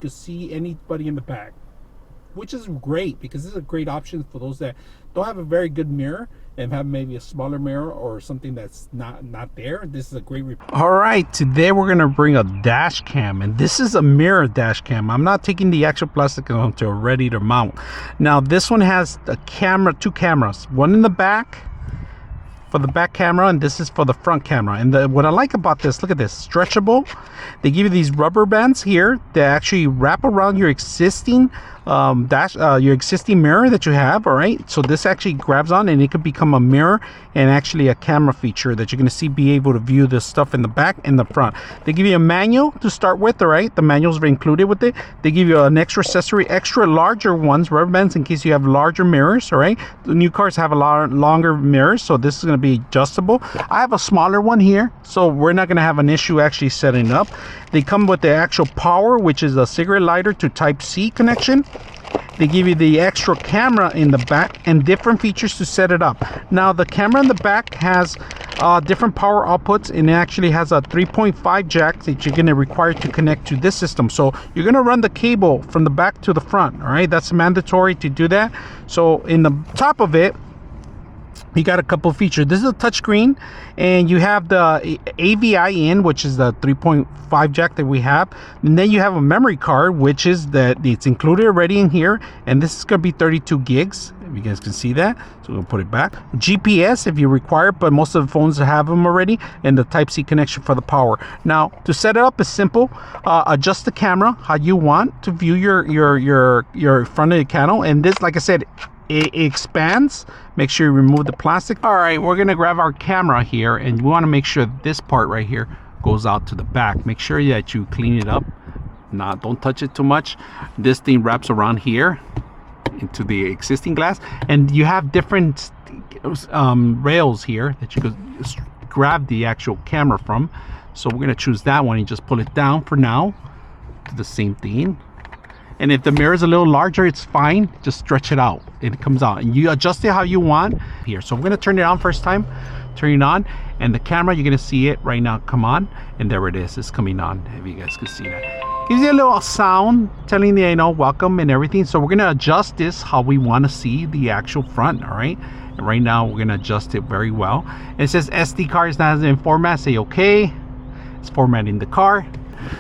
can see anybody in the back, which is great because this is a great option for those that don't have a very good mirror and have maybe a smaller mirror or something that's not there. This is a great all right, today we're gonna bring a dash cam, and this is a mirror dash cam. I'm not taking the actual plastic until ready to mount. Now this one has a camera, two cameras, one in the back for the back camera, and this is for the front camera. And what I like about this, look at this, stretchable. They give you these rubber bands here that actually wrap around your existing your existing mirror that you have. All right, so this actually grabs on and it could become a mirror and actually a camera feature that you're going to see, be able to view this stuff in the back and the front. They give you a manual to start with. All right, the manuals are included with it. They give you an extra accessory, extra larger ones, rubber bands, in case you have larger mirrors. All right, the new cars have a lot longer mirrors, so this is going to be adjustable. I have a smaller one here, so we're not going to have an issue actually setting it up. They come with the actual power, which is a cigarette lighter to Type-C connection. They give you the extra camera in the back and different features to set it up. Now the camera in the back has different power outputs, and it actually has a 3.5 jack that you're going to require to connect to this system. So you're going to run the cable from the back to the front. All right, that's mandatory to do that. So in the top of it, you got a couple of features. This is a touchscreen, and you have the AVI in, which is the 3.5 jack that we have, and then you have a memory card, which is that it's included already in here, and this is going to be 32 gigs, if you guys can see that. So we'll put it back. GPS if you require, but most of the phones have them already, and the Type-C connection for the power. Now to set it up is simple. Adjust the camera how you want to view your front of the panel, and this, like I said, it expands. Make sure you remove the plastic. All right, we're gonna grab our camera here, and we want to make sure this part right here goes out to the back. Make sure that you clean it up. Don't touch it too much. This thing wraps around here into the existing glass, and you have different rails here that you could grab the actual camera from. So we're gonna choose that one and just pull it down for now. Do the same thing. And if the mirror is a little larger, it's fine. Just stretch it out. It comes out. And you adjust it how you want here. So I'm going to turn it on first time. Turn it on. And the camera, you're going to see it right now come on. And there it is. It's coming on. If you guys can see that. Gives you a little sound telling you, welcome and everything. So we're going to adjust this how we want to see the actual front. All right. And right now, we're going to adjust it very well. And it says SD card is not in format. Say OK. It's formatting the car.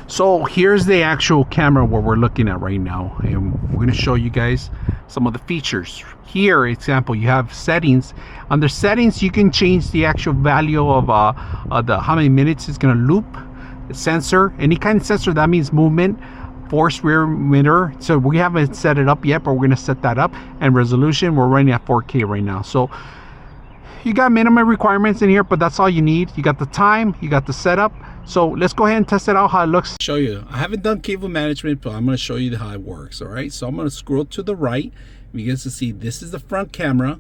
So here's the actual camera what we're looking at right now, and we're going to show you guys some of the features. Here, example, you have settings. Under settings, you can change the actual value of how many minutes it's going to loop. Sensor, any kind of sensor, that means movement. Force rear mirror, so we haven't set it up yet, but we're going to set that up. And resolution, we're running at 4K right now. So you got minimum requirements in here, but that's all you need. You got the time, you got the setup. So let's go ahead and test it out how it looks. Show you. I haven't done cable management, but I'm going to show you how it works. All right, so I'm going to scroll to the right. You guys can see this is the front camera.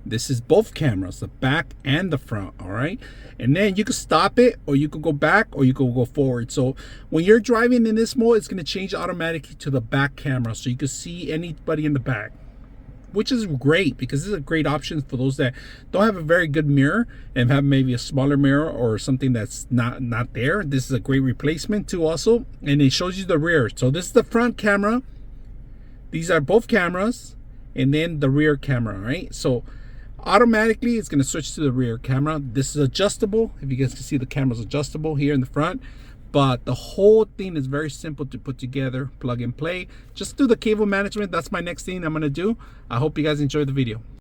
This is both cameras, the back and the front. All right, and then you can stop it, or you could go back, or you could go forward. So when you're driving in this mode, it's going to change automatically to the back camera, so you can see anybody in the back, which is great because this is a great option for those that don't have a very good mirror and have maybe a smaller mirror or something that's not there. This is a great replacement too also, and it shows you the rear. So this is the front camera, these are both cameras, and then the rear camera. Right, so automatically it's going to switch to the rear camera. This is adjustable. If you guys can see, the camera's adjustable here in the front. But the whole thing is very simple to put together, plug and play. Just do the cable management. That's my next thing I'm going to do. I hope you guys enjoyed the video.